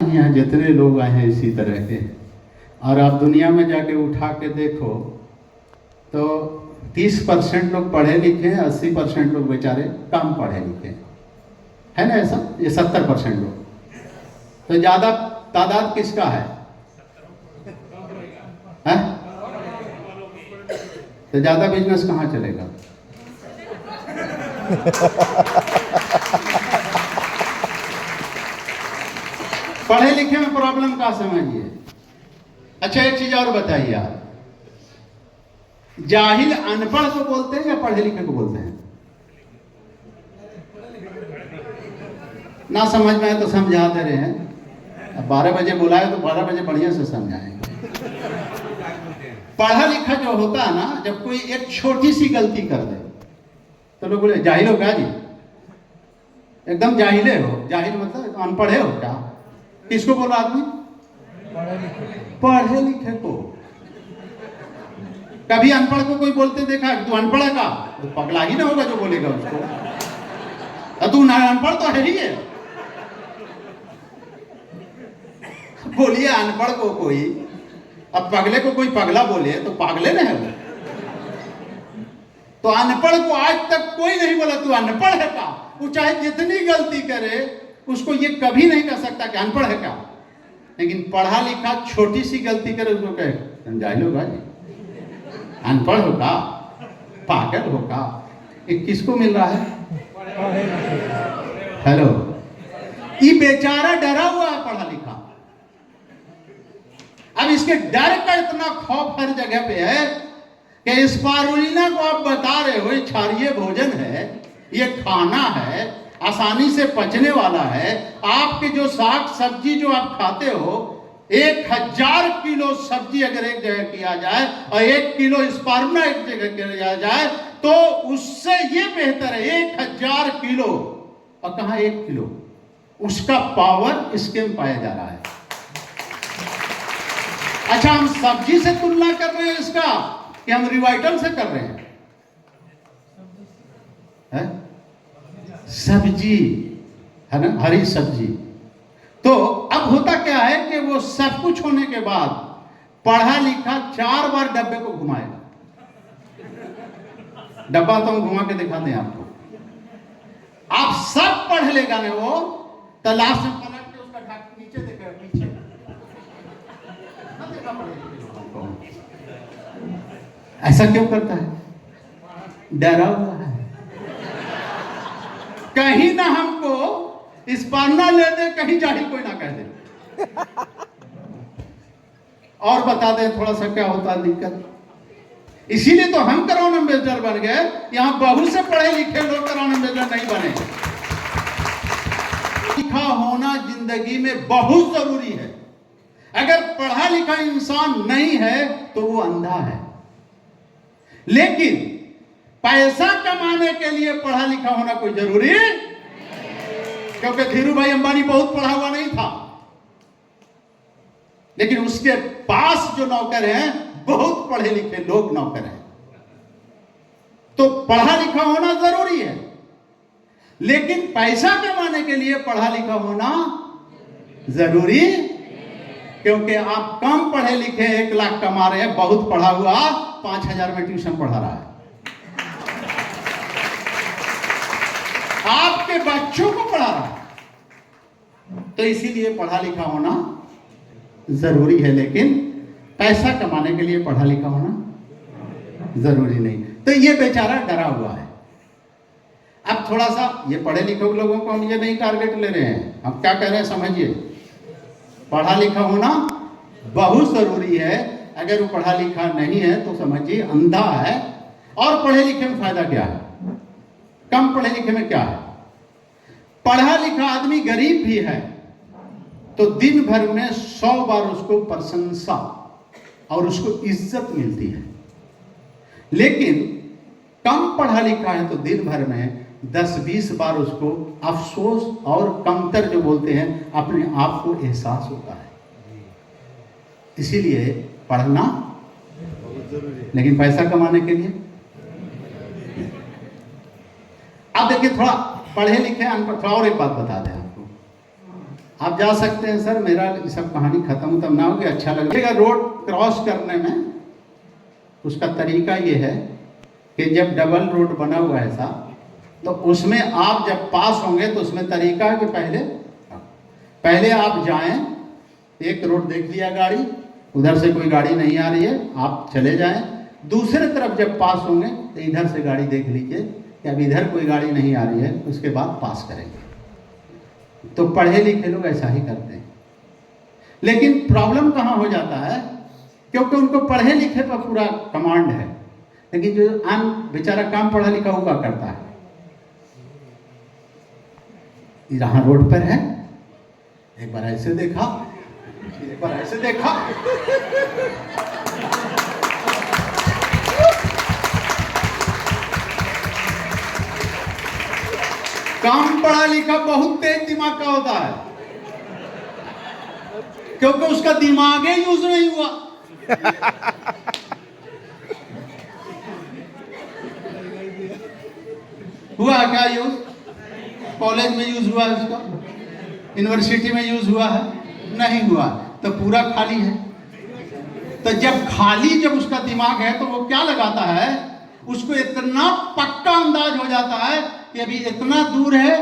नहीं है, जितने लोग आए हैं इसी तरह के। और आप दुनिया में जाके उठा के देखो तो 30% लोग पढ़े लिखे हैं, 80% लोग बेचारे कम पढ़े लिखे हैं, है ना ऐसा? ये 70% लोग। तो ज़्यादा तादाद किसका है? तो ज़्यादा बिजनेस कहाँ चलेगा? पढ़े लिखे में प्रॉब्लम का समझिए। अच्छा एक चीज और बताइए आप, जाहिल अनपढ़ को बोलते हैं या पढ़े लिखे को बोलते हैं? ना समझ में आए तो समझा दे रहे हैं। अब 12 बजे बुलाए तो 12 बजे बढ़िया से समझाएंगे। पढ़ा लिखा जो होता है ना, जब कोई एक छोटी सी गलती कर दे तो लोग बोले जाहिल हो क्या जी, एकदम जाहिले हो। जाहिल मतलब अनपढ़े हो क्या? किसको बोला आदमी? पढ़े लिखे को। कभी अनपढ़ को कोई बोलते देखा तू अनपढ़ है का? तो पगला ही ना होगा जो बोलेगा उसको। तू ना अनपढ़ तो है ही है। बोलिए अनपढ़ को कोई, अब पगले को कोई पगला बोले तो पागले ना है वो। तो अनपढ़ को आज तक कोई नहीं बोला तू अनपढ़ है का। वो चाहे जितनी गलती करे उसको ये कभी नहीं कह सकता कि अनपढ़ है क्या। लेकिन पढ़ा लिखा छोटी सी गलती करे उसको कहे जाहिल होगा जी, अनपढ़ होगा, पागल होगा। ये किसको मिल रहा है? हेलो, ये बेचारा डरा हुआ है पढ़ा लिखा। अब इसके डर का इतना खौफ हर जगह पे है कि स्पारुलिना को आप बता रहे हो ये क्षारीय भोजन है, ये खाना है, आसानी से पचने वाला है। आपके जो साग सब्जी जो आप खाते हो, 1000 किलो सब्जी अगर एक जगह किया जाए और 1 किलो स्पारुलिना एक जगह किया जाए तो उससे ये बेहतर है 1000 किलो। और कहां 1 किलो, उसका पावर इसके में पाया जा रहा है। अच्छा, हम सब्जी से तुलना कर रहे हैं इसका कि हम रिवाइटल से कर रहे हैं? सब्जी है ना, हरी सब्जी। तो अब होता क्या है कि वो सब कुछ होने के बाद पढ़ा लिखा 4 बार डब्बे को घुमाएगा। डब्बा तो हम घुमा के दिखाते हैं आपको। आप सब पढ़ लेगा ना वो, तो लास्ट में पलट के उसका ढक्कन नीचे देखेगा, पीछे ना देखा पड़ेगा। ऐसा क्यों करता है? डरा हुआ है कहीं ना हमको स्पारुलिना ले दे, कहीं जाहिल कोई ना कह दे। और बता दें थोड़ा सा क्या होता है दिक्कत। इसीलिए तो हम करोन एम्बेसडर बन गए। यहां बहुत से पढ़े लिखे लोग करोन एम्बेसडर नहीं बने। लिखा होना जिंदगी में बहुत जरूरी है। अगर पढ़ा लिखा इंसान नहीं है तो वो अंधा है। लेकिन पैसा कमाने के लिए पढ़ा लिखा होना कोई जरूरी नहीं, क्योंकि धीरू भाई अंबानी बहुत पढ़ा हुआ नहीं था, लेकिन उसके पास जो नौकर हैं बहुत पढ़े लिखे लोग नौकर हैं। तो पढ़ा लिखा होना जरूरी है, लेकिन पैसा कमाने के लिए पढ़ा लिखा होना जरूरी। क्योंकि आप कम पढ़े लिखे 1 लाख कमा रहे हैं, बहुत पढ़ा हुआ 5000 में ट्यूशन पढ़ा रहा है, आपके बच्चों को पढ़ा रहा है। तो इसीलिए पढ़ा लिखा होना जरूरी है, लेकिन पैसा कमाने के लिए पढ़ा लिखा होना जरूरी नहीं। तो ये बेचारा डरा हुआ है। अब थोड़ा सा ये पढ़े लिखे लोगों को हम ये नहीं टारगेट ले रहे हैं, हम क्या कह रहे हैं समझिए। पढ़ा लिखा होना बहुत जरूरी है। अगर वो पढ़ा लिखा नहीं है तो समझिए अंधा है। और पढ़े लिखे में फायदा क्या है? कम पढ़े लिखे में क्या है? पढ़ा लिखा आदमी गरीब भी है तो दिन भर में 100 बार उसको प्रशंसा और उसको इज्जत मिलती है। लेकिन कम पढ़ा लिखा है तो दिन भर में 10-20 बार उसको अफसोस और कमतर जो बोलते हैं अपने आप को एहसास होता है। इसीलिए पढ़ना बहुत जरूरी है, लेकिन पैसा कमाने के लिए। अब देखिए, थोड़ा पढ़े लिखे अनपढ़, थोड़ा और एक बात बता दें आपको। आप जा सकते हैं सर, मेरा ये सब कहानी खत्म तब ना होगी, अच्छा लगेगा। रोड क्रॉस करने में उसका तरीका ये है कि जब डबल रोड बना हुआ है साहब, तो उसमें आप जब पास होंगे तो उसमें तरीका है कि पहले आप जाएं, एक रोड देख लिया गाड़ी, उधर से कोई गाड़ी नहीं आ रही है, आप चले जाएं। दूसरे तरफ जब पास होंगे तो इधर से गाड़ी देख लीजिए कि अब इधर कोई गाड़ी नहीं आ रही है, उसके बाद पास करेंगे। तो पढ़े लिखे लोग ऐसा ही करते हैं। लेकिन प्रॉब्लम कहाँ हो जाता है, क्योंकि उनको पढ़े लिखे पर पूरा कमांड है, लेकिन जो बेचारा काम पढ़ा लिखा हुआ करता है, यहाँ रोड पर है, एक बार ऐसे देखा, एक बार ऐसे देखा, काम पढ़ा लिखा बहुत तेज दिमाग का होता है, क्योंकि उसका दिमाग ही यूज नहीं हुआ। हुआ क्या यूज? कॉलेज में यूज हुआ है उसका, यूनिवर्सिटी में यूज हुआ है? नहीं हुआ, तो पूरा खाली है। तो जब खाली जब उसका दिमाग है तो वो क्या लगाता है, उसको इतना पक्का अंदाज हो जाता है कि अभी इतना दूर है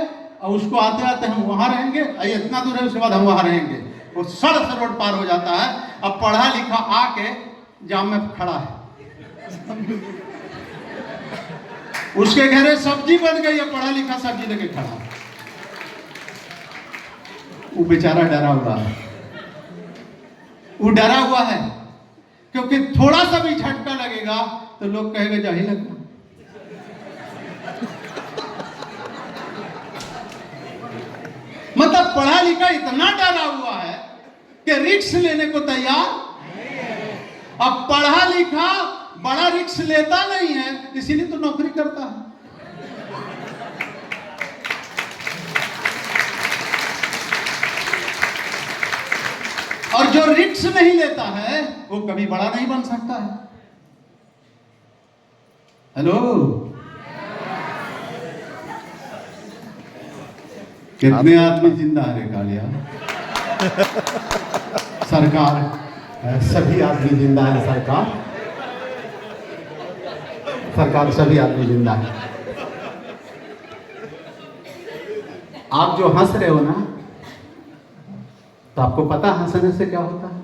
और उसको आते आते हम वहां रहेंगे, इतना दूर है उसके बाद हम वहां रहेंगे, वो सड़क से रोड पार हो जाता है। अब पढ़ा लिखा आके जाम में खड़ा है, उसके घरे सब्जी बन गई है, पढ़ा लिखा सब्जी लेके खड़ा है, वो बेचारा डरा हुआ है। वो डरा हुआ है क्योंकि थोड़ा सा भी झटका लगेगा तो लोग कहेंगे जाहिल है। मतलब पढ़ा लिखा इतना डरा हुआ है कि रिस्क लेने को तैयार। अब पढ़ा लिखा बड़ा रिस्क लेता नहीं है, इसीलिए तो नौकरी करता है। और जो रिस्क नहीं लेता है वो कभी बड़ा नहीं बन सकता है। हेलो, कितने आदमी जिंदा है कालिया? सरकार, सभी आदमी जिंदा है। सरकार सभी आदमी जिंदा है। आप जो हंस रहे हो ना, तो आपको पता हंसने से क्या होता है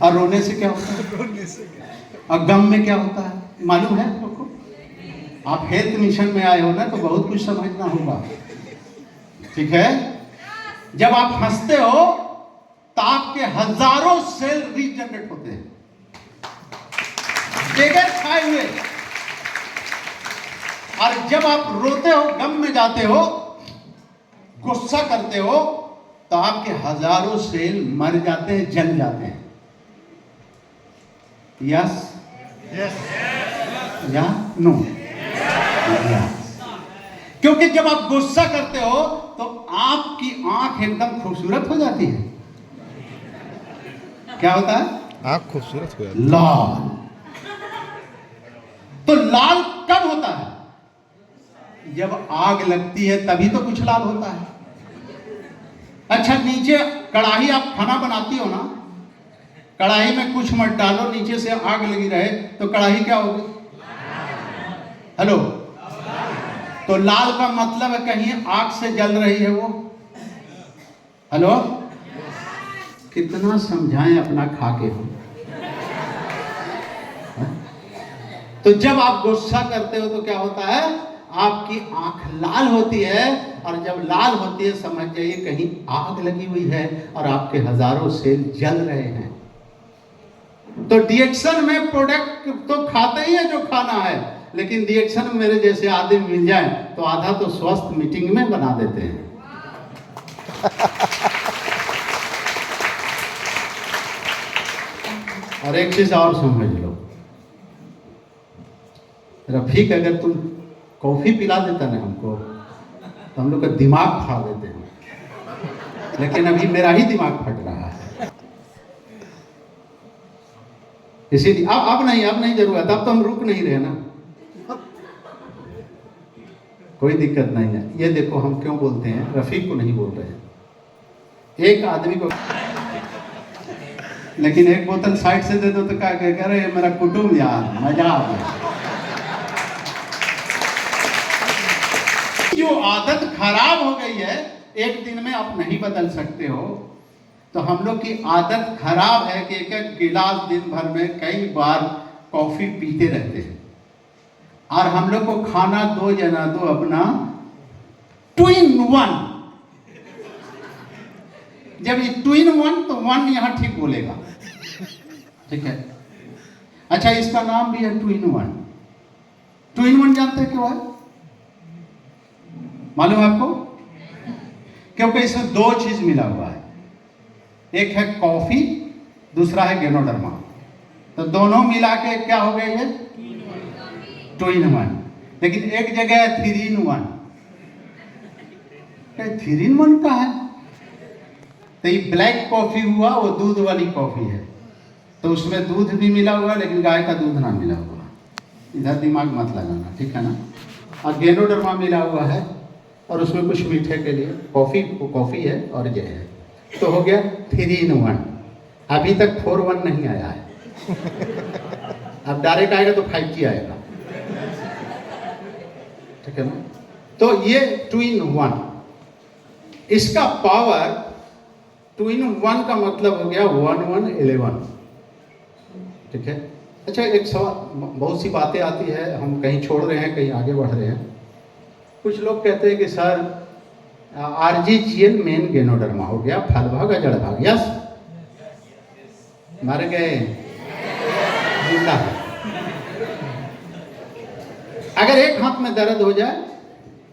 और रोने से क्या होता है और गम में क्या होता है, मालूम है आपको? आप हेल्थ मिशन में आए हो ना, तो बहुत कुछ समझना होगा, ठीक है? जब आप हंसते हो तो आपके हजारों सेल रीजनरेट होते हैं, जगह खाए हुए। और जब आप रोते हो, गम में जाते हो, गुस्सा करते हो, तो आपके हजारों सेल मर जाते हैं, जल जाते हैं। यस या नो? क्योंकि जब आप गुस्सा करते हो तो आपकी आंख एकदम खूबसूरत हो जाती है। क्या होता है? आंख खूबसूरत हो जाती है, लाल। तो लाल कब होता है? जब आग लगती है तभी तो कुछ लाल होता है। अच्छा, नीचे कढ़ाई, आप खाना बनाती हो ना, कढ़ाई में कुछ मत डालो, नीचे से आग लगी रहे तो कढ़ाई क्या होगी? हेलो, तो लाल का मतलब है कहीं आग से जल रही है वो। हेलो, कितना समझाएं अपना खाके हम। तो जब आप गुस्सा करते हो तो क्या होता है? आपकी आंख लाल होती है, और जब लाल होती है समझ जाइए कहीं आग लगी हुई है और आपके हजारों सेल जल रहे हैं। तो डिएक्शन में प्रोडक्ट तो खाते ही है जो खाना है, लेकिन डिएक्शन में मेरे जैसे आदमी मिल जाए तो आधा तो स्वस्थ मीटिंग में बना देते हैं। और एक चीज और समझ लो, रफीक अगर तुम कॉफी पिला देता ना हमको, तो हम लोग का दिमाग फाड़ देते हैं। लेकिन अभी मेरा ही दिमाग फट रहा है, इसीलिए अब नहीं जरूरत, अब तो हम रुक नहीं रहे ना। कोई दिक्कत नहीं है। ये देखो हम क्यों बोलते हैं, रफीक को नहीं बोल रहे हैं, एक आदमी को। लेकिन एक बोतल साइड से दे दो तो क्या कह रहे मेरा कुटुंब यार, मजा आ गया। जो आदत खराब हो गई है, एक दिन में आप नहीं बदल सकते हो। तो हम लोग की आदत खराब है कि एक एक गिलास दिन भर में कई बार कॉफी पीते रहते हैं। और हम लोग को खाना दो जना दो अपना 2 in 1। जब ये 2 in 1 तो 1 यहां ठीक बोलेगा, ठीक है। अच्छा, इसका नाम भी है 2 in 1। 2 in 1 जानते हैं क्यों है? मालूम है आपको? क्योंकि इसमें 2 चीज मिला हुआ है, एक है कॉफी, दूसरा है गेनोडर्मा। तो दोनों मिला के क्या हो गया ये 2 in 1। लेकिन एक जगह है 3 in 1। 3 in 1 का है तो ये ब्लैक कॉफी हुआ, वो दूध वाली कॉफी है, तो उसमें दूध भी मिला हुआ लेकिन गाय का दूध ना मिला हुआ। इधर दिमाग मत लगाना, ठीक है ना। और गेनोडर्मा मिला हुआ है और उसमें कुछ मीठे के लिए कॉफी है और ये है, तो हो गया 3 in 1। अभी तक 4-1 नहीं आया है, अब डायरेक्ट आएगा तो 5G आएगा, ठीक है ना। तो ये 2 in 1, इसका पावर 2 in 1 का मतलब हो गया 1-1-11, ठीक है। अच्छा, एक सवाल, बहुत सी बातें आती है, हम कहीं छोड़ रहे हैं कहीं आगे बढ़ रहे हैं। कुछ लोग कहते हैं कि सर RGGL मेन गेनोडर्मा हो गया, फल भाग जड़ भाग, यस मर गए, जिंदा है। अगर एक हाथ में दर्द हो जाए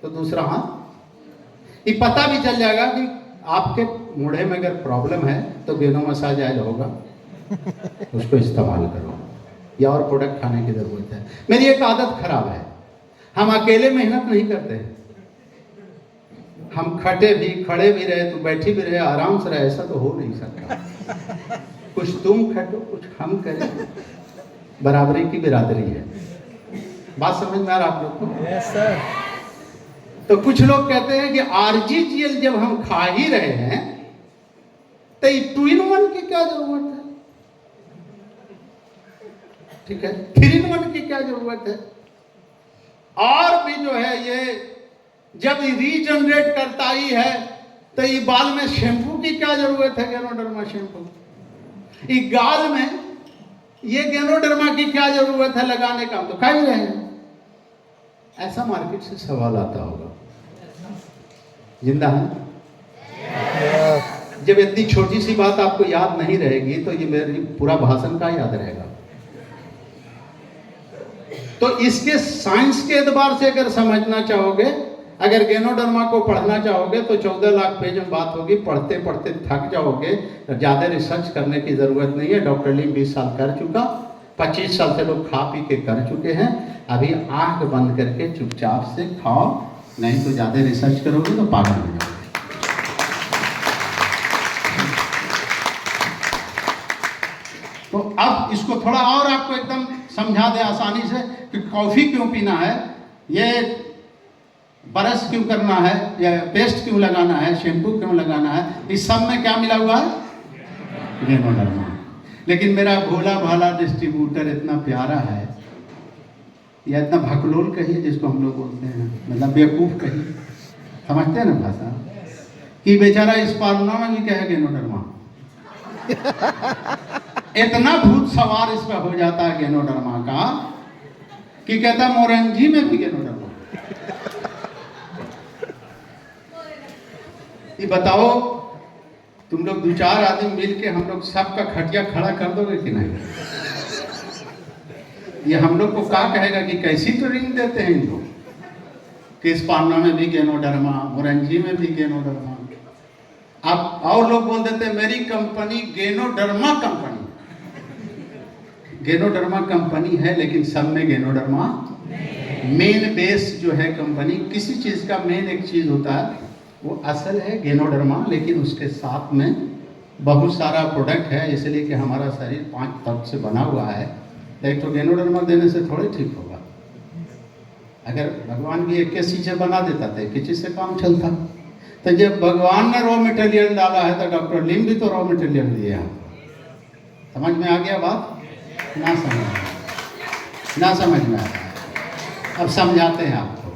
तो दूसरा हाथ, ये पता भी चल जाएगा कि आपके मुंडे में अगर प्रॉब्लम है तो गेनो मसाज ऑयल होगा, उसको इस्तेमाल करो, या और प्रोडक्ट खाने की जरूरत है। मेरी एक आदत खराब है, हम अकेले मेहनत नहीं करते, हम खटे भी, खड़े भी रहे तो बैठी भी रहे, आराम से रहे, ऐसा तो हो नहीं सकता। कुछ तुम खटो, कुछ हम करें, बराबरी की बिरादरी है। बात समझ में आ रहा आप लोग को? Yes sir. तो कुछ लोग कहते हैं कि RGGL जब हम खा ही रहे हैं तो 2 in 1 की क्या जरूरत है, ठीक है। 3 in 1 की क्या जरूरत है? और भी जो है ये जब रीजनरेट करता ही है तो ये बाल में शैम्पू की क्या जरूरत है, गेनोडर्मा शैम्पू। ये गाल में ये गेनोडर्मा की क्या जरूरत है लगाने का, हम तो खा ही रहे हैं। ऐसा मार्केट से सवाल आता होगा, जिंदा है। जब इतनी छोटी सी बात आपको याद नहीं रहेगी तो ये मेरी पूरा भाषण का याद रहेगा। तो इसके साइंस के एतबार से अगर समझना चाहोगे, अगर गेनोडर्मा को पढ़ना चाहोगे तो 14 लाख पेज में बात होगी, पढ़ते पढ़ते थक जाओगे। ज़्यादा रिसर्च करने की ज़रूरत नहीं है। डॉक्टर ली 20 साल कर चुका, 25 साल से लोग खा पी के कर चुके हैं। अभी आंख बंद करके चुपचाप से खाओ, नहीं तो ज़्यादा रिसर्च करोगे तो पागल हो जाओगे। तो अब इसको थोड़ा और आपको एकदम समझा दे आसानी से कि कॉफ़ी क्यों पीना है, ये ब्रश क्यों करना है, या पेस्ट क्यों लगाना है, शैम्पू क्यों लगाना है, इस सब में क्या मिला हुआ है, गेनोडर्मा। लेकिन मेरा भोला भाला डिस्ट्रीब्यूटर इतना प्यारा है, या इतना भकलोल कहिए जिसको हम लोग बोलते हैं, मतलब बेवकूफ़ कहिए, समझते हैं ना भाषा, कि बेचारा इस पालना में भी कहे गेनोडर्मा। इतना भूत सवार इस पर हो जाता है गेनोडर्मा का कि कहता मोरंजी में भी गेनोडर्मा। ये बताओ, तुम लोग 2-4 आदमी मिल के हम लोग सबका खटिया खड़ा कर दोगे कि नहीं? ये हम लोग को क्या कहेगा कि कैसी ट्रेनिंग देते हैं इन लोग, कि इस पालना में भी गेनोडर्मा, मोरंजी में भी गेनोडर्मा। अब और लोग बोल देते हैं मेरी कंपनी गेनोडर्मा कंपनी। गेनोडर्मा कंपनी है लेकिन सब में गेनोडर्मा मेन बेस जो है कंपनी, किसी चीज का मेन एक चीज होता है, वो असल है गेनोडर्मा, लेकिन उसके साथ में बहुत सारा प्रोडक्ट है, इसलिए कि हमारा शरीर 5 तत्व से बना हुआ है। एक तो गेनोडर्मा देने से थोड़े ठीक होगा, अगर भगवान भी एक चीज से बना देता था, एक चीज से काम चलता। तो जब भगवान ने रॉ मटेरियल डाला है तो डॉक्टर लिम भी तो रॉ मटेरियल दिया। समझ में आ गया बात? ना समझ में आया, अब समझाते हैं आपको।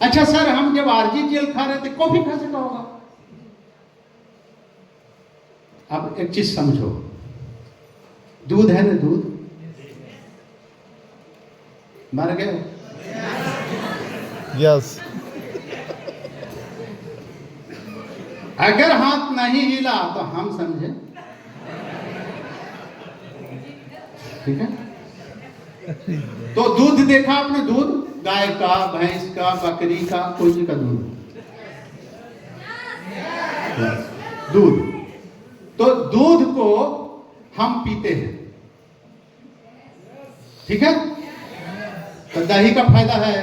अच्छा सर, हम जब RGGL खा रहे थे, कॉफी खा सकता होगा? अब एक चीज समझो, दूध है ना, दूध मर गए। यस। अगर हाथ नहीं हिला तो हम समझे, ठीक है? तो दूध देखा आपने, दूध गाय का, भैंस का, बकरी का, कोई का दूध, दूध। तो दूध को हम पीते हैं, ठीक है? तो दही का फायदा है,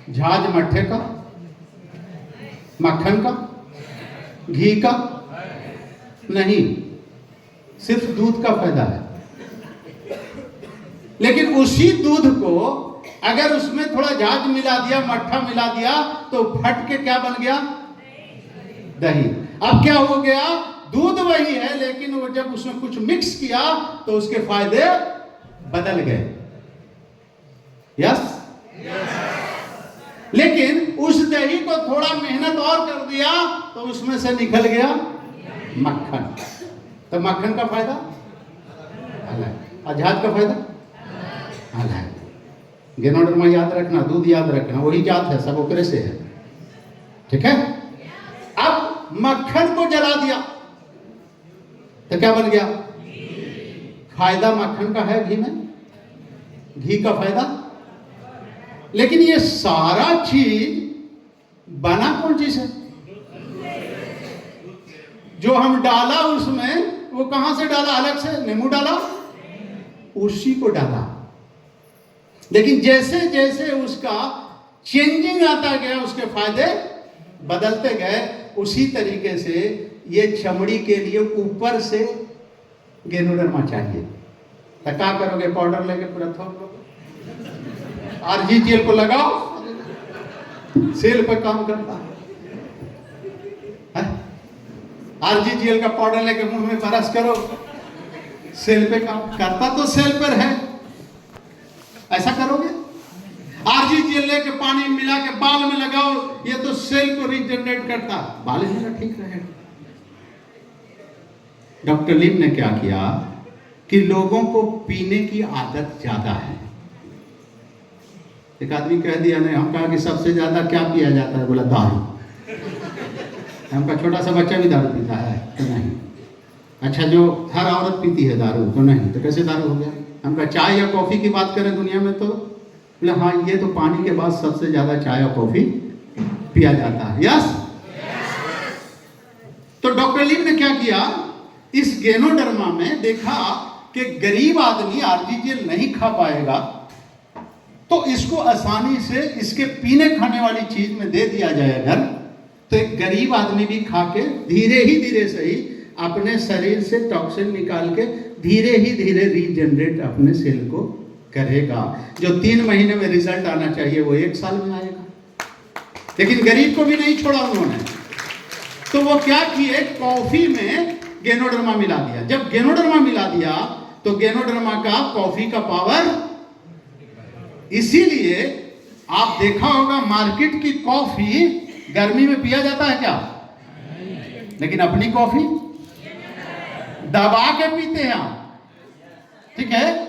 झाज मट्ठे का, मक्खन का, घी का नहीं, सिर्फ दूध का फायदा है। लेकिन उसी दूध को अगर उसमें थोड़ा झाज मिला दिया, मट्ठा मिला दिया, तो फट के क्या बन गया? दही। अब क्या हो गया? दूध वही है, लेकिन वो जब उसमें कुछ मिक्स किया तो उसके फायदे बदल गए। यस? लेकिन उस दही को थोड़ा मेहनत और कर दिया तो उसमें से निकल गया मक्खन। तो मक्खन का फायदा अलग, और झाज का फायदा अलग। गेनोडर्मा याद रखना, दूध याद रखना, वही जात है, सब ओकरे से है, ठीक है? अब मक्खन को जला दिया तो क्या बन गया? फायदा मक्खन का है, घी में, घी का फायदा। लेकिन ये सारा चीज बना कौन चीज है? जो हम डाला उसमें, वो कहां से डाला? अलग से नींबू डाला, उसी को डाला। लेकिन जैसे जैसे उसका चेंजिंग आता गया, उसके फायदे बदलते गए। उसी तरीके से ये चमड़ी के लिए ऊपर से गेनोडर्मा चाहिए। तो क्या करोगे? पाउडर लेके पूरा थोप लो, RGGL को लगाओ, सेल पर काम करता है। RGGL का पाउडर लेके मुंह में बरस करो, सेल पे काम करता, तो सेल पर है। ऐसा करोगे? RGGL लेके पानी मिला के बाल में लगाओ, ये तो सेल को रीजनरेट करता, बाल मेरा ठीक रहेगा। डॉक्टर लिम ने क्या किया कि लोगों को पीने की आदत ज्यादा है। एक आदमी कह दिया नहीं, हम कहा कि सबसे ज्यादा क्या पिया जाता है? बोला दारू। हमका छोटा सा बच्चा भी दारू पीता है? तो नहीं। अच्छा, जो हर औरत पीती है दारू? तो नहीं। तो कैसे दारू हो गया? हमका चाय या कॉफी की बात करें दुनिया में, तो बोले हाँ, ये तो पानी के बाद सबसे ज्यादा चाय और कॉफी पिया जाता है। यस? तो डॉक्टर लिम ने क्या किया, इस गेनोडर्मा में देखा कि गरीब आदमी RGGL नहीं खा पाएगा, तो इसको आसानी से इसके पीने खाने वाली चीज में दे दिया जाए अगर, तो एक गरीब आदमी भी खा के धीरे ही धीरे सही अपने शरीर से टॉक्सिन निकाल के धीरे ही धीरे रीजनरेट अपने सेल को करेगा। जो 3 महीने में रिजल्ट आना चाहिए वो 1 साल में आएगा। लेकिन गरीब को भी नहीं छोड़ा उन्होंने। तो वो क्या किए, कॉफी में गेनोडर्मा मिला दिया। जब गेनोडर्मा मिला दिया तो गेनोडर्मा का कॉफी का पावर, इसीलिए आप देखा होगा मार्केट की कॉफी गर्मी में पिया जाता है क्या? लेकिन अपनी कॉफी दबा के पीते हैं आप, ठीक है?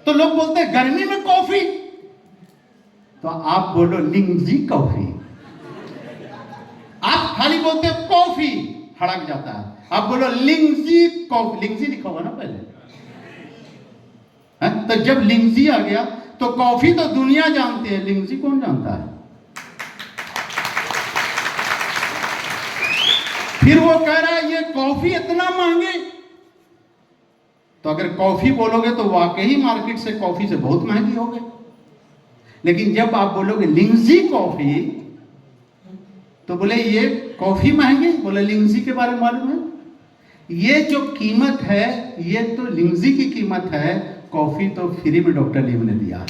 तो लोग बोलते हैं गर्मी में कॉफी, तो आप बोलो लिंगजी कॉफी। आप खाली बोलते हैं कॉफी, हड़क जाता है। आप बोलो लिंगजी कॉफी, लिंगजी लिखा हुआ ना पहले है? तो जब लिंगजी आ गया तो कॉफी तो दुनिया जानती है, लिंगजी कौन जानता है? फिर वो कह रहा है ये कॉफी इतना महंगी। तो अगर कॉफी बोलोगे तो वाकई मार्केट से कॉफी से बहुत महंगी हो गई। लेकिन जब आप बोलोगे लिंगजी कॉफी, तो बोले ये कॉफी महंगी, बोले लिंगजी के बारे में मालूम है? ये जो कीमत है ये तो लिंगजी की कीमत है, कॉफी तो फ्री में डॉक्टर लिम ने दिया।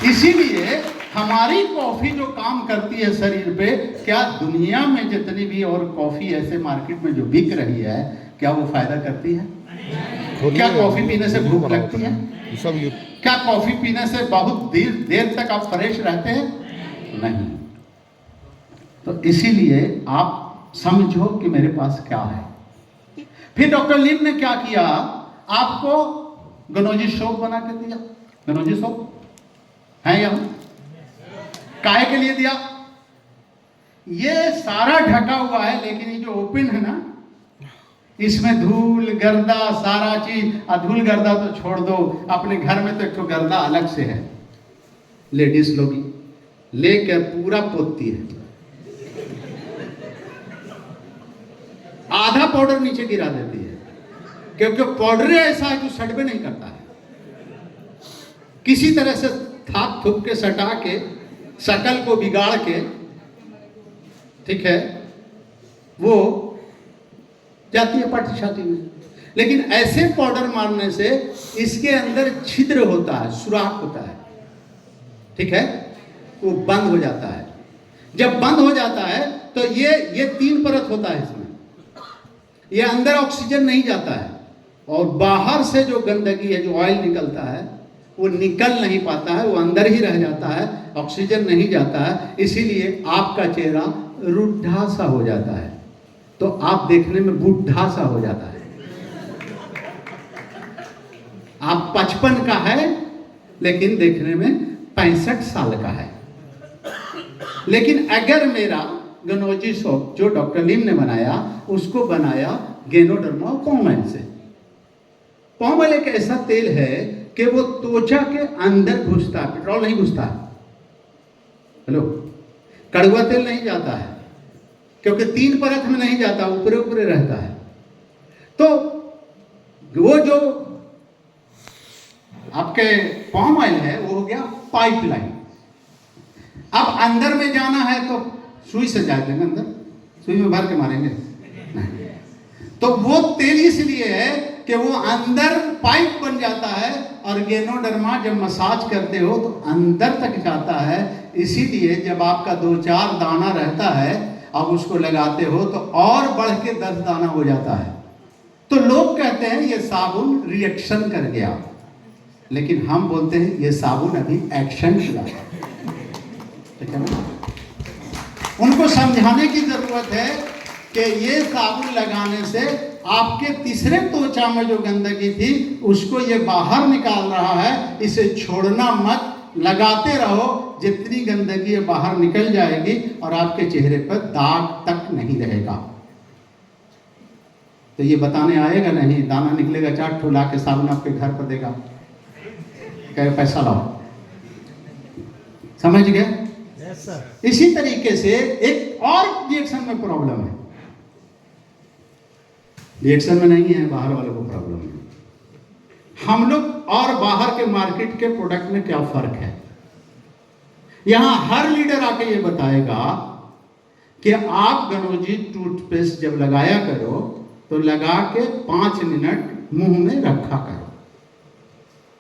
इसीलिए हमारी कॉफी जो काम करती है शरीर पे, क्या दुनिया में जितनी भी और कॉफी ऐसे मार्केट में जो बिक रही है, क्या वो फायदा करती है? क्या कॉफी पीने से भूख लगती है? क्या कॉफी पीने से बहुत देर तक आप फ्रेश रहते हैं? नहीं। तो इसीलिए आप समझो कि मेरे पास क्या है। फिर डॉक्टर लिम ने क्या किया, आपको गनौजी सोप बना के दिया। गनौजी सोप है यहाँ, काहे के लिए दिया? ये सारा ढका हुआ है, लेकिन ये जो ओपन है ना, इसमें धूल गर्दा सारा चीज, धूल गर्दा तो छोड़ दो, अपने घर में तो एक तो गर्दा अलग से है, लेडीज लोग लेकर पूरा पोतती है, आधा पाउडर नीचे गिरा देती है, क्योंकि पाउडर ऐसा है जो सड़बे नहीं करता है। किसी तरह से थाप थुप के सटा के शकल को बिगाड़ के, ठीक है, वो जाती है पार्टी शादी में। लेकिन ऐसे पाउडर मारने से इसके अंदर छिद्र होता है, सुराख होता है, ठीक है, वो बंद हो जाता है। जब बंद हो जाता है तो ये 3 परत होता है इसमें, ये अंदर ऑक्सीजन नहीं जाता है, और बाहर से जो गंदगी है, जो ऑयल निकलता है, वो निकल नहीं पाता है, वो अंदर ही रह जाता है, ऑक्सीजन नहीं जाता है। इसीलिए आपका चेहरा रुद्धा सा हो जाता है, तो आप देखने में बुढ़ा सा हो जाता है। आप 55 का है, लेकिन देखने में 65 साल का है। लेकिन अगर मेरा गनौजी सोप जो डॉक्टर लिम ने बनाया, उसको बनाया गेनोडर्मा पॉम ऑयल से। पॉम ऑयल एक ऐसा तेल है कि वो त्वचा के अंदर घुसता है, पेट्रोल नहीं घुसता है। हेलो, कड़वा तेल नहीं जाता है, क्योंकि 3 परत में नहीं जाता, ऊपरे ऊपरे रहता है। तो वो जो आपके पॉम ऑयल है, वो हो गया पाइपलाइन। अब अंदर में जाना है तो सुई से जा देंगे, अंदर सुई में भर के मारेंगे नहीं। तो वो तेल इसलिए है कि वो अंदर पाइप बन जाता है, और गेनोडर्मा जब मसाज करते हो तो अंदर तक जाता है। इसीलिए जब आपका 2-4 दाना रहता है, अब उसको लगाते हो तो और बढ़ के 10 दाना हो जाता है। तो लोग कहते हैं ये साबुन रिएक्शन कर गया, लेकिन हम बोलते हैं ये साबुन अभी एक्शन किया, ठीक है ना। उनको समझाने की जरूरत है कि ये साबुन लगाने से आपके तीसरे त्वचा में जो गंदगी थी उसको ये बाहर निकाल रहा है, इसे छोड़ना मत, लगाते रहो, जितनी गंदगी है बाहर निकल जाएगी और आपके चेहरे पर दाग तक नहीं रहेगा। तो ये बताने आएगा नहीं, दाना निकलेगा 4 ठो ला के साबुन आपके घर पर देगा, कहे पैसा लाओ, समझ गए? इसी तरीके से एक और रिएक्शन में प्रॉब्लम है, रिएक्शन में नहीं है, बाहर वालों को प्रॉब्लम है। हम लोग और बाहर के मार्केट के प्रोडक्ट में क्या फर्क है? यहां हर लीडर आके ये बताएगा कि आप गनौजी टूथपेस्ट जब लगाया करो तो लगा के 5 मिनट मुंह में रखा करो,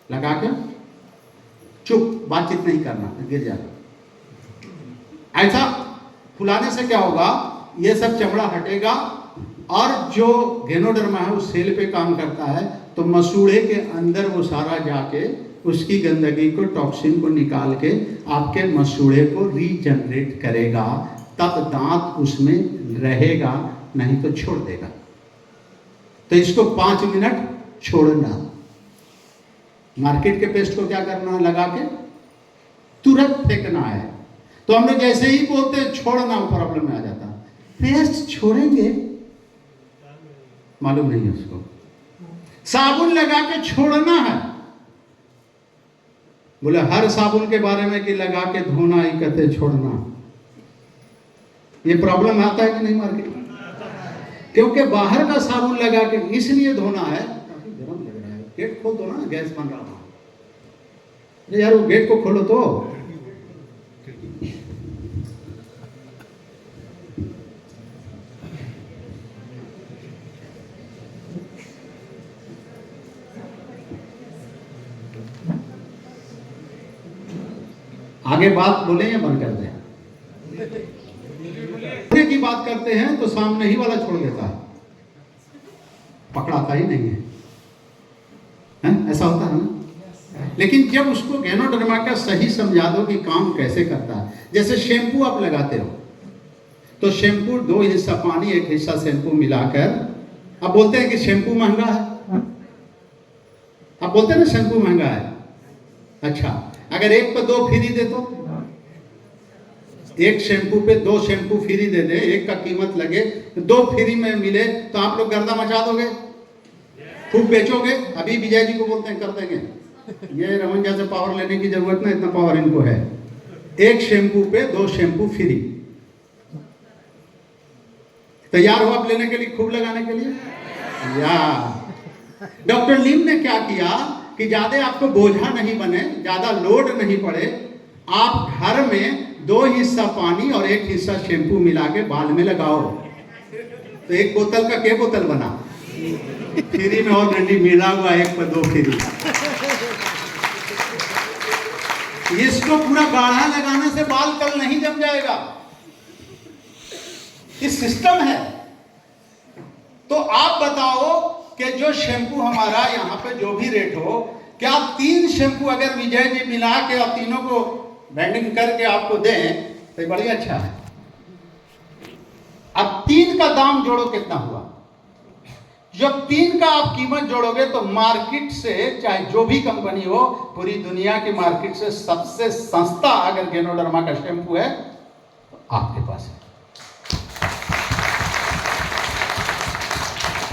लगा के चुप, बातचीत नहीं करना, गिर जाएगा। ऐसा फुलाने से क्या होगा, ये सब चमड़ा हटेगा, और जो गेनोडर्मा है उस सेल पे काम करता है, तो मसूड़े के अंदर वो सारा जाके उसकी गंदगी को, टॉक्सिन को निकाल के आपके मसूड़े को रीजनरेट करेगा, तब दांत उसमें रहेगा, नहीं तो छोड़ देगा। तो इसको 5 मिनट छोड़ना। मार्केट के पेस्ट को क्या करना है, लगा के तुरंत फेंकना है। तो हम लोग जैसे ही बोलते हैं छोड़ना, प्रॉब्लम में आ जाता। पेस्ट छोड़ेंगे, मालूम नहीं है उसको, साबुन लगा के छोड़ना है। बोले हर साबुन के बारे में कि लगा के धोना ही कहते छोड़ना। ये प्रॉब्लम आता है कि नहीं मार्केट में? क्योंकि बाहर का साबुन लगा के इसलिए धोना है, काफी गर्म लग रहा है, गेट खोल दो ना, गैस बन रहा था। अरे यार वो गेट को खोलो तो। आगे बात बोले या बंद कर दें? की बात करते हैं तो सामने ही वाला छोड़ देता है, पकड़ाता ही नहीं है, ऐसा होता है ना। लेकिन जब उसको गैनोडर्मा का सही समझा दो कि काम कैसे करता है, जैसे शैम्पू आप लगाते हो तो शैम्पू 2 हिस्सा पानी 1 हिस्सा शैम्पू मिलाकर, आप बोलते हैं कि शैम्पू महंगा है, आप बोलते हैं ना शैम्पू महंगा है। अच्छा, अगर 1 पे 2 फ्री दे तो, 1 शैम्पू पे 2 शैम्पू फ्री दे दे, 1 का कीमत लगे, 2 फ्री में मिले तो आप लोग गर्दा मचा दोगे, खूब बेचोगे। अभी विजय जी को बोलते हैं कर देंगे, ये रमन जैसे पावर लेने की जरूरत ना, इतना पावर इनको है। 1 शैम्पू पे 2 शैम्पू फ्री। तैयार हो आप लेने के लिए, खूब लगाने के लिए? या डॉक्टर लिम ने क्या किया कि ज्यादा आपको बोझा नहीं बने, ज्यादा लोड नहीं पड़े, आप घर में 2 हिस्सा पानी और 1 हिस्सा शैम्पू मिला के बाल में लगाओ, तो 1 बोतल का क्या बोतल बना, फ्री में ऑलरेडी मिला हुआ 1 पर 2 फ्री। इसको पूरा गाढ़ा लगाने से बाल कल नहीं जम जाएगा, ये सिस्टम है। तो आप बताओ कि जो शैम्पू हमारा यहाँ पे जो भी रेट हो, क्या 3 शैम्पू अगर विजय जी मिला के और तीनों को ब्रांडिंग करके आपको दें तो बड़ी अच्छा है। अब 3 का दाम जोड़ो कितना हुआ, जब 3 का आप कीमत जोड़ोगे तो मार्केट से, चाहे जो भी कंपनी हो, पूरी दुनिया की मार्केट से सबसे सस्ता अगर गैनोडर्मा का शैम्पू है तो आपके पास है।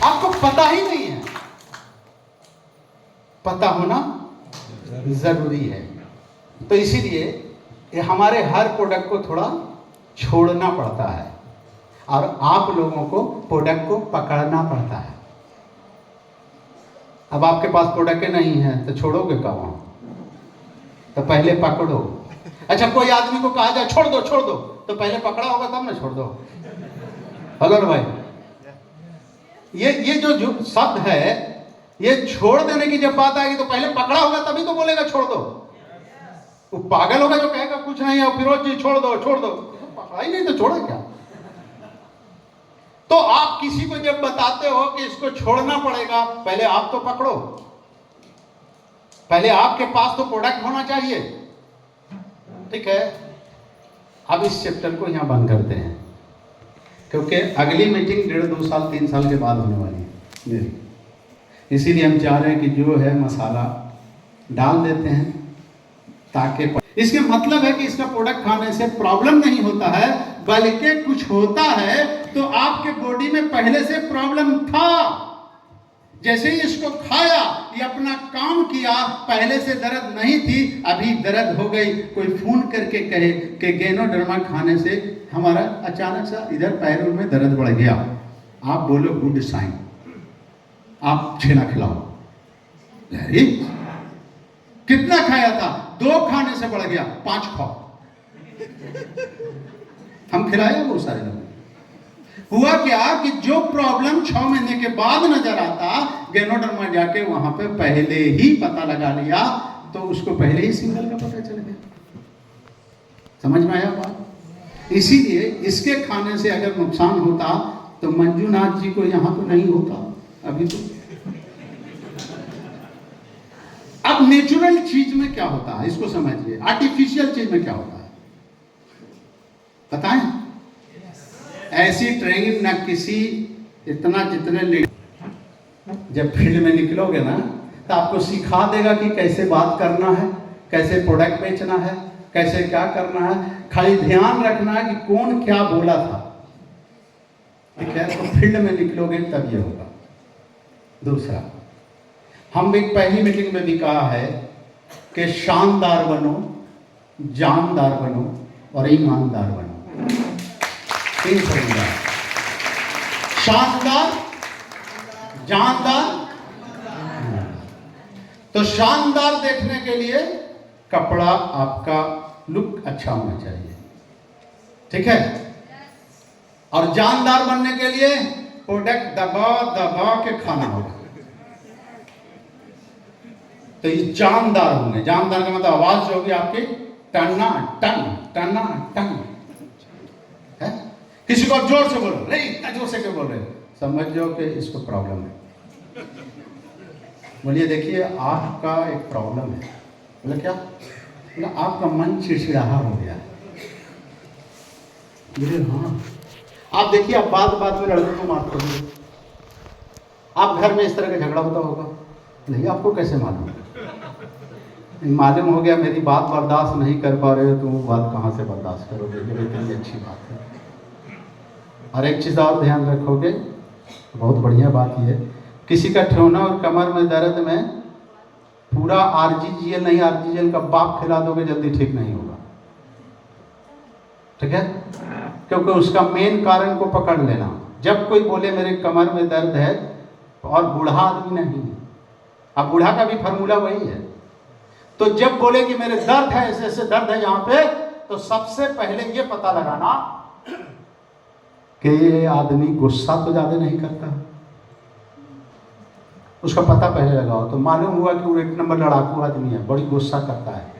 आपको पता ही नहीं है, पता होना जरूरी है। तो इसीलिए ये हमारे हर प्रोडक्ट को थोड़ा छोड़ना पड़ता है और आप लोगों को प्रोडक्ट को पकड़ना पड़ता है। अब आपके पास प्रोडक्ट नहीं है तो छोड़ोगे कहाँ? तो पहले पकड़ो। अच्छा, कोई आदमी को कहा जाए छोड़ दो छोड़ दो, तो पहले पकड़ा होगा तब ना छोड़ दो। हेलो भाई, ये जो शब्द है, ये छोड़ देने की जब बात आएगी तो पहले पकड़ा होगा तभी तो बोलेगा छोड़ दो। वो पागल होगा जो कहेगा कुछ नहीं है, फिरोज जी छोड़ दो छोड़ दो, पकड़ा ही नहीं तो छोड़ा क्या? तो आप किसी को जब बताते हो कि इसको छोड़ना पड़ेगा, पहले आप तो पकड़ो, पहले आपके पास तो प्रोडक्ट होना चाहिए। ठीक है, अब इस चैप्टर को यहां बंद करते हैं, क्योंकि अगली मीटिंग 1.5, 2 साल 3 साल के बाद होने वाली है मेरी। इसीलिए हम चाह रहे हैं कि जो है मसाला डाल देते हैं, ताकि इसके मतलब है कि इसका प्रोडक्ट खाने से प्रॉब्लम नहीं होता है, बल्कि कुछ होता है तो आपके बॉडी में पहले से प्रॉब्लम था। जैसे ही इसको खाया, ये अपना काम किया, पहले से दर्द नहीं थी, अभी दर्द हो गई। कोई फोन करके कहे कि गैनोडर्मा खाने से हमारा अचानक सा इधर पैरों में दर्द बढ़ गया, आप बोलो गुड साइन, आप छेना खिलाओ। अरे कितना खाया था? 2 खाने से बढ़ गया, 5 खाओ। हम खिलाए वो सारे लोग। हुआ क्या कि जो प्रॉब्लम 6 महीने के बाद नजर आता, गैनोडर्मा जाके वहां पे पहले ही पता लगा लिया, तो उसको पहले ही सिंगल का पता चल गया। समझ में आया बात? इसीलिए इसके खाने से अगर नुकसान होता तो मंजूनाथ जी को यहां तो नहीं होता अभी तो। अब नेचुरल चीज में क्या होता है इसको समझिए, आर्टिफिशियल चीज में क्या होता है बताएं? ऐसी ट्रेनिंग ना किसी, इतना जितने जब फील्ड में निकलोगे ना तो आपको सिखा देगा कि कैसे बात करना है, कैसे प्रोडक्ट बेचना है, कैसे क्या करना है। खाली ध्यान रखना है कि कौन क्या बोला था, ठीक है? तो फील्ड में निकलोगे तब ये होगा। दूसरा, हम एक पहली मीटिंग में भी कहा है कि शानदार बनो, जानदार बनो और ईमानदार बनो। 3 फॉर्मूला, शानदार, जानदार। तो शानदार देखने के लिए कपड़ा, आपका लुक अच्छा होना चाहिए, ठीक है? और जानदार बनने के लिए प्रोडक्ट दबा दबा के खाना होगा। तो ये जानदार होंगे। जानदार का मतलब आवाज जो होगी आपकी टना टन टना टन है। किसी को आप जोर से बोलो, नहीं इतना जोर से क्यों बोल रहे हो, समझ जाओ कि इसको प्रॉब्लम है। बोलिए देखिए आपका एक प्रॉब्लम है। बोले क्या? बोले आपका मन चिड़चिड़ाहा हो गया है। बोले हाँ। आप देखिए आप बात बात में लड़कों को मारते होंगे, आप घर में इस तरह का झगड़ा होता होगा, नहीं आपको कैसे मालूम? मालूम हो गया मेरी बात बर्दाश्त नहीं कर पा रहे हो, तो वो बात कहाँ से बर्दाश्त करोगे? ये इतनी अच्छी बात है। और एक चीज़ और ध्यान रखोगे, बहुत बढ़िया बात ये, किसी का ठेहुना और कमर में दर्द में पूरा आरजीजीएल नहीं, आरजीजीएल का बाप खिला दोगे जल्दी ठीक नहीं होगा, ठीक है? क्योंकि उसका मेन कारण को पकड़ लेना। जब कोई बोले मेरे कमर में दर्द है, और बूढ़ा आदमी नहीं, अब बूढ़ा का भी फार्मूला वही है, तो जब बोले कि मेरे दर्द है, ऐसे ऐसे दर्द है यहाँ पे, तो सबसे पहले ये पता लगाना कि ये आदमी गुस्सा तो ज्यादा नहीं करता, उसका पता पहले लगाओ। तो मालूम हुआ कि वो एक नंबर लड़ाकू आदमी है, बड़ी गुस्सा करता है,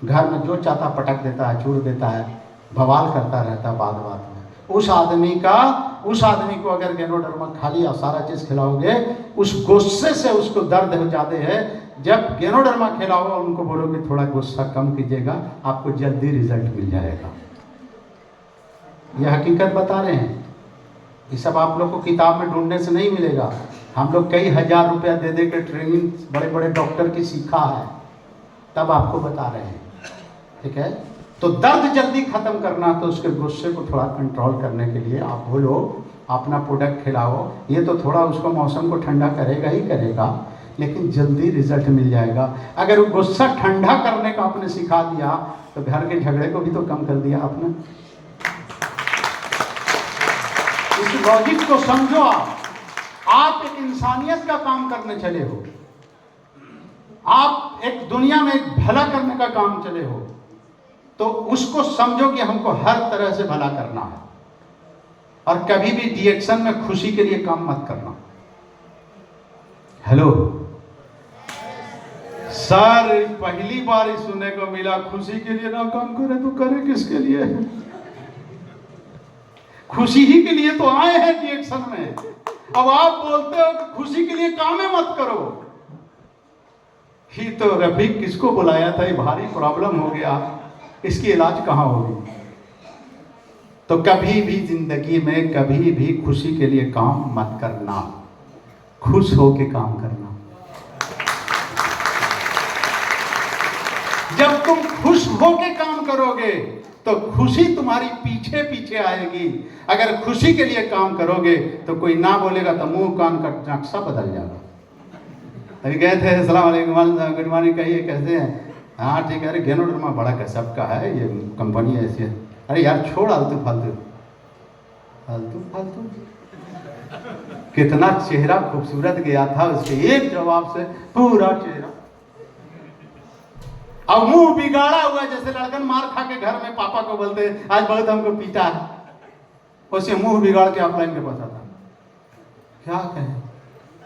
घर में जो चाहता पटक देता है, छूट देता है, बवाल करता रहता है बात बात में। उस आदमी को अगर गेनोडर्मा खा लिया, सारा चीज खिलाओगे, उस गुस्से से उसको दर्द हो जाते हैं। जब गेनोडर्मा खिलाओ और उनको बोलो कि थोड़ा गुस्सा कम कीजिएगा, आपको जल्दी रिजल्ट मिल जाएगा। यह हकीकत बता रहे हैं। ये सब आप लोग को किताब में ढूंढने से नहीं मिलेगा। हम लोग कई हजार रुपया दे दे के ट्रेनिंग बड़े बड़े डॉक्टर की सीखा है, तब आपको बता रहे हैं, ठीक है? तो दर्द जल्दी खत्म करना, तो उसके गुस्से को थोड़ा कंट्रोल करने के लिए आप बोलो, अपना प्रोडक्ट खिलाओ। ये तो थोड़ा उसको मौसम को ठंडा करेगा ही करेगा, लेकिन जल्दी रिजल्ट मिल जाएगा। अगर वो गुस्सा ठंडा करने का आपने सिखा दिया, तो घर के झगड़े को भी तो कम कर दिया आपने। इस लॉजिक को समझो। आप एक इंसानियत का काम करने चले हो, आप एक दुनिया में एक भला करने का काम चले हो, तो उसको समझो कि हमको हर तरह से भला करना है। और कभी भी रिएक्शन में खुशी के लिए काम मत करना। हेलो सर, पहली बार ही सुनने को मिला खुशी के लिए ना काम करे, तो करे किसके लिए? खुशी ही के लिए तो आए हैं रिएक्शन में। अब आप बोलते हो कि खुशी के लिए काम मत करो। ही तो रफीक किसको बुलाया था, ये भारी प्रॉब्लम हो गया, इसकी इलाज कहाँ होगी? तो कभी भी जिंदगी में कभी भी खुशी के लिए काम मत करना, खुश होके काम करना। जब तुम खुश होके काम करोगे तो खुशी तुम्हारी पीछे पीछे आएगी। अगर खुशी के लिए काम करोगे तो कोई ना बोलेगा तो मुंह कान का नक्शा बदल जाएगा। अभी गए थे, अस्सलाम वालेकुम, गुड मॉर्निंग, कहिए कैसे हैं? हाँ ठीक है। अरे गेनोडर्मा बड़ा गजब का है, ये कंपनी ऐसी है। अरे यार छोड़ आलतू फालतू, फालतू फालतू। कितना चेहरा खूबसूरत गया था उसके एक जवाब से, पूरा चेहरा। अब मुंह बिगाड़ा हुआ, जैसे लड़कन मार खा के घर में पापा को बोलते आज बहुत हमको पीटा है, उसे मुंह बिगाड़ के ऑफलाइन के पास आता। क्या कहें,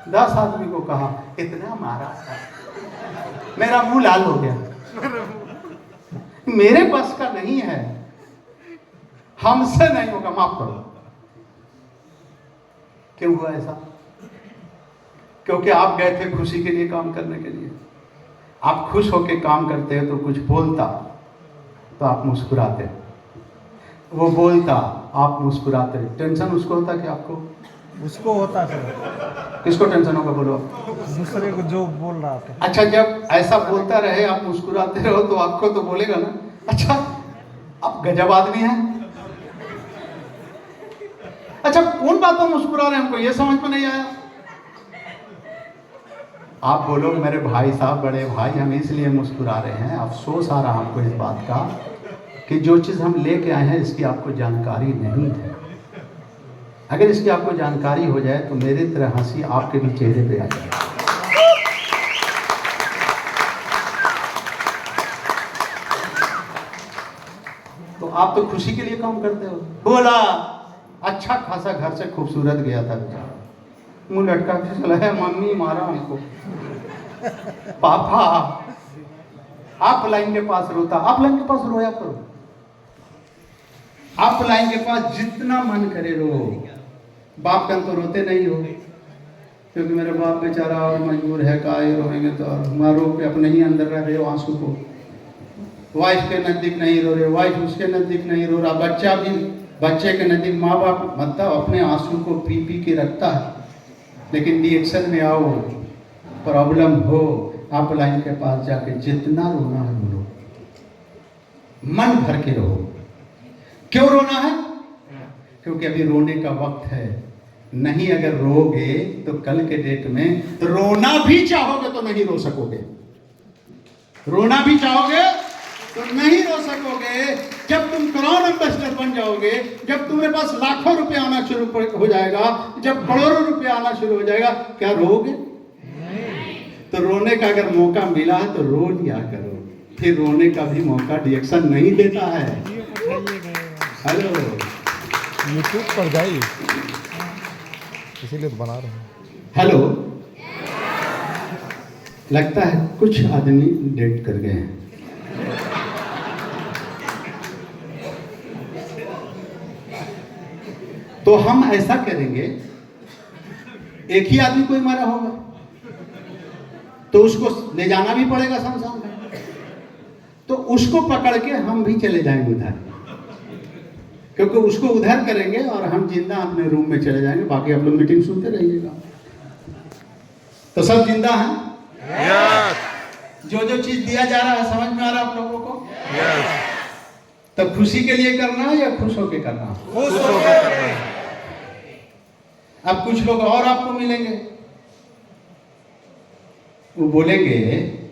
10 आदमी को कहा इतना मारा था, मेरा मुंह लाल हो गया। मेरे बस का नहीं है, हमसे नहीं होगा, माफ करो। क्यों हुआ ऐसा? क्योंकि आप गए थे खुशी के लिए काम करने के लिए। आप खुश होके काम करते हैं तो कुछ बोलता तो आप मुस्कुराते, वो बोलता आप मुस्कुराते। टेंशन उसको होता कि आपको? उसको होता सर। किसको टेंशन होगा बोलो? दूसरे को जो बोल रहा था। अच्छा, जब ऐसा बोलता रहे आप मुस्कुराते रहो तो आपको तो बोलेगा ना, अच्छा आप गजब आदमी हैं। अच्छा कौन बातों मुस्कुरा रहे हैं, हमको ये समझ में नहीं आया। आप बोलो मेरे भाई साहब, बड़े भाई, हम इसलिए मुस्कुरा रहे हैं, अफसोस आ रहा हमको इस बात का कि जो चीज़ हम लेके आए हैं इसकी आपको जानकारी नहीं है। अगर इसकी आपको जानकारी हो जाए तो मेरी तरह हंसी आपके भी चेहरे पे आ जाए। तो आप तो खुशी के लिए काम करते हो। बोला अच्छा खासा घर से खूबसूरत गया था बेचारा, मुंह लटका के चला है, मम्मी मारा हमको, पापा आप लाइन के पास रोता, आप लाइन के पास रोया करो। आप लाइन के पास जितना मन करे रो। बाप का तो रोते नहीं हो, क्योंकि मेरे बाप बेचारा और मजबूर है, का ये रोएंगे तो मारो के अपने ही अंदर रह रहे हो आंसू को। वाइफ के नज़दीक नहीं रो रहे, वाइफ उसके नज़दीक नहीं रो रहा, बच्चा भी बच्चे के नज़दीक, माँ बाप मतलब अपने आंसू को पी पी के रखता है। लेकिन रिएक्शन में आओ, प्रॉब्लम हो, आप लाइन के पास जाके जितना रोना है रो, मन भर के रो। क्यों रोना है? क्योंकि अभी रोने का वक्त है। नहीं अगर रोगे तो कल के डेट में रोना भी चाहोगे तो नहीं रो सकोगे। रोना भी चाहोगे तो नहीं रो सकोगे। जब तुम करोड़ एम्बेसडर बन जाओगे, जब तुम्हारे पास लाखों रुपए आना शुरू हो जाएगा, जब करोड़ों रुपए आना शुरू हो जाएगा, क्या रोगे? तो रोने का अगर मौका मिला है तो रो लिया करो। फिर रोने का भी मौका रिएक्शन नहीं देता है। हेलो, यूट्यूब पर जाइए, इसीलिए तो बना रहे हैं। हेलो, लगता है कुछ आदमी डेट कर गए हैं। तो हम ऐसा करेंगे, एक ही आदमी कोई मरा होगा तो उसको ले जाना भी पड़ेगा शमशान घाट, तो उसको पकड़ के हम भी चले जाएंगे उधर, क्योंकि उसको उधर करेंगे और हम जिंदा अपने रूम में चले जाएंगे। बाकी आप लोग मीटिंग सुनते रहिएगा। तो सब जिंदा हैं? जो जो चीज दिया जा रहा है समझ में आ रहा है आप लोगों को? तो खुशी के लिए करना है या खुश होके करना है? खुश होकर करना है। अब कुछ लोग और आपको मिलेंगे, वो बोलेंगे,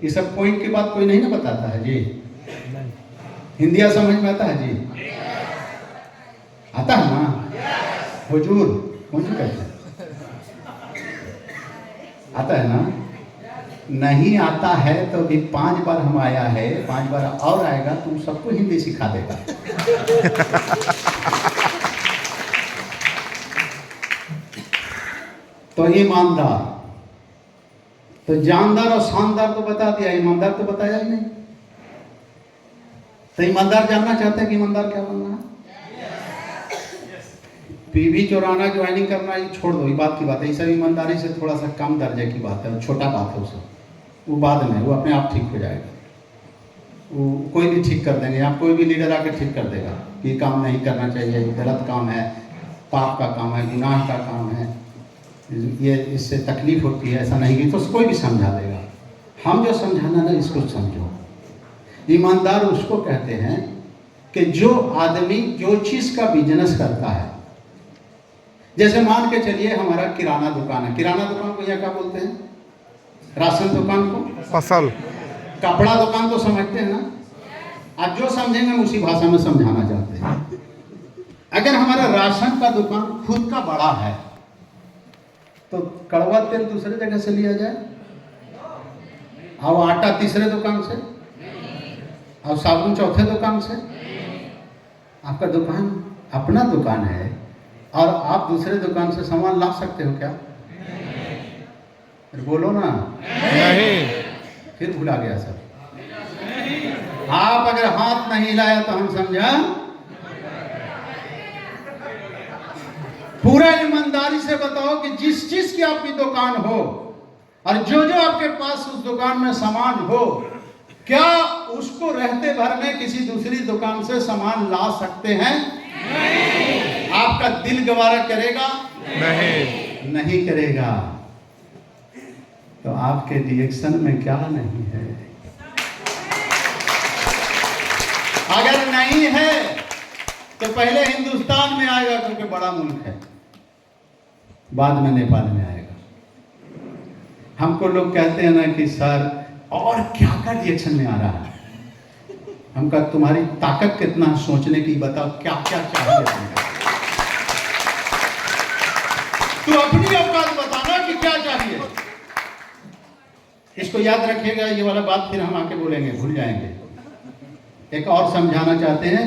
ये सब पॉइंट की बात कोई नहीं ना बताता है जी। हिंदिया समझ में आता है जी? आता है ना? हुजूर कौन सी कहते हैं? आता है ना? नहीं आता है तो भी 5 बार हम आया है, 5 बार और आएगा, तुम सबको हिंदी सिखा देगा। तो ईमानदार, तो जानदार और शानदार तो बता दिया, ईमानदार तो बताया ही नहीं। तो ईमानदार जानना चाहते हैं कि ईमानदार क्या बनना है? पीवी चोराना, ज्वाइनिंग करना, ये छोड़ दो, ये बात की बात है। ये सब ईमानदारी से थोड़ा सा कम दर्जे की बात है, छोटा बात है। उसे वो बाद में, वो अपने आप ठीक हो जाएगा। वो कोई भी ठीक कर देंगे, यहाँ कोई भी लीडर आके ठीक कर देगा कि ये काम नहीं करना चाहिए, ये गलत काम है, पाप का काम है, गुनाह का काम है, ये इससे तकलीफ होती है, ऐसा नहीं कि, तो कोई भी समझा देगा। हम जो समझाना ना, इसको समझो। ईमानदार उसको कहते हैं कि जो आदमी जो चीज़ का बिजनेस करता है, जैसे मान के चलिए हमारा किराना दुकान है। किराना दुकान को यहाँ क्या बोलते हैं? राशन दुकान को फसल। कपड़ा दुकान तो समझते हैं ना? आप जो समझेंगे हम उसी भाषा में समझाना चाहते हैं। अगर हमारा राशन का दुकान खुद का बड़ा है तो कड़वा तेल दूसरे जगह से लिया जाए, और आटा तीसरे दुकान से, और साबुन चौथे दुकान से। आपका दुकान अपना दुकान है और आप दूसरे दुकान से सामान ला सकते हो क्या? फिर बोलो ना। नहीं। फिर भुला गया सर। आप अगर हाथ नहीं लाया तो हम समझा। पूरा ईमानदारी से बताओ कि जिस चीज की आपकी दुकान हो और जो जो आपके पास उस दुकान में सामान हो, क्या उसको रहते भर में किसी दूसरी दुकान से सामान ला सकते हैं? नहीं। आपका दिल गवारा करेगा? नहीं। नहीं करेगा। तो आपके रिएक्शन में क्या नहीं है? अगर नहीं है तो पहले हिंदुस्तान में आएगा, क्योंकि बड़ा मुल्क है, बाद में नेपाल में आएगा। हमको लोग कहते हैं ना कि सर और क्या का रिएक्शन में आ रहा है। हम कहा तुम्हारी ताकत कितना सोचने की, बताओ क्या क्या चाहिए तुम्हें। तू अपनी औकात बताना कि क्या चाहिए। इसको याद रखिएगा, ये वाला बात फिर हम आके बोलेंगे, भूल जाएंगे। एक और समझाना चाहते हैं।